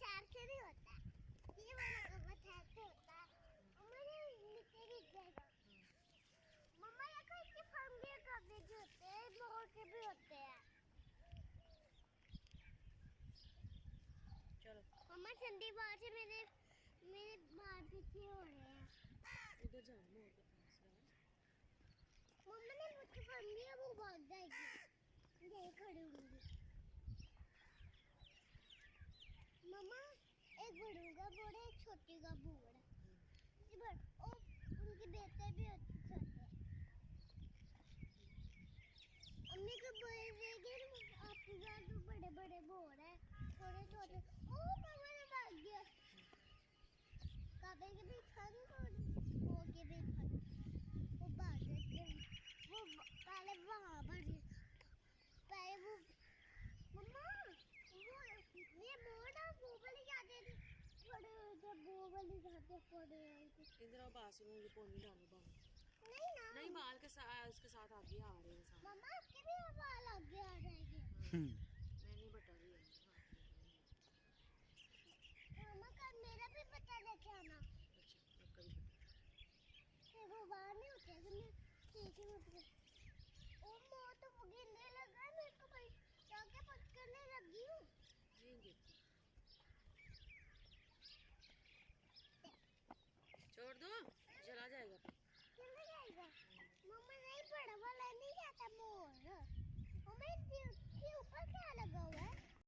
पत्थर से नहीं होता, ये वाला पत्थर से होता है। मम्मा ये नीचे गिर जाएगा। मम्मा ये कोई फंगे कभी भी होते हैं, मोर के भी होते हैं। चलो मम्मा ठंडी बाहर से मेरे मेरे बाल पीछे हो रहे हैं। उधर जाओ मोर के पास जाओ। मम्मा ने मुझे फंगी है, वो भाग जाएगी। ये खड़ी होंगी। मम्मा एक बड़ू का बोर्ड है, एक छोटी का बोर्ड है। और उनके बेटे भी छोटे। अम्मी को बोलेगी आपके घर तो बड़े बड़े बोर्ड है, छोटे छोटे। ओ मम्मा ने भाग गया। काबे के भी ठंड और वो के भी ठंड। वो भाग गए। वो पहले वहाँ पर पहले वो मम्मा वो ये बोर्ड है, वो वाले जाते थे थोड़े, जब वो वाले जाते थोड़े थे। इधर आओ, बासी में ये पोनी डालो बाल। नहीं ना, नहीं बाल के साथ इसके साथ आगे आ रहे हैं साथ। मम्मा आपके भी बाल आगे आ रहेंगे। मैं नहीं बता रही है। मम्मा कल मेरा भी बता लेके आना। अच्छा मैं कभी बता। वो बाहर नहीं होते हैं, मैं पीछे उठ गई। ओ मो तो वो गिरने लगा है, मेरे को भाई जाके पकड़ने लगी हूँ। नहीं गिरती, छोड़ दो चला जाएगा। चला जाएगा। मम्मा नहीं, बड़ा वाला नहीं जाता मोर। मम्मा इसके ऊपर क्या लगा हुआ है?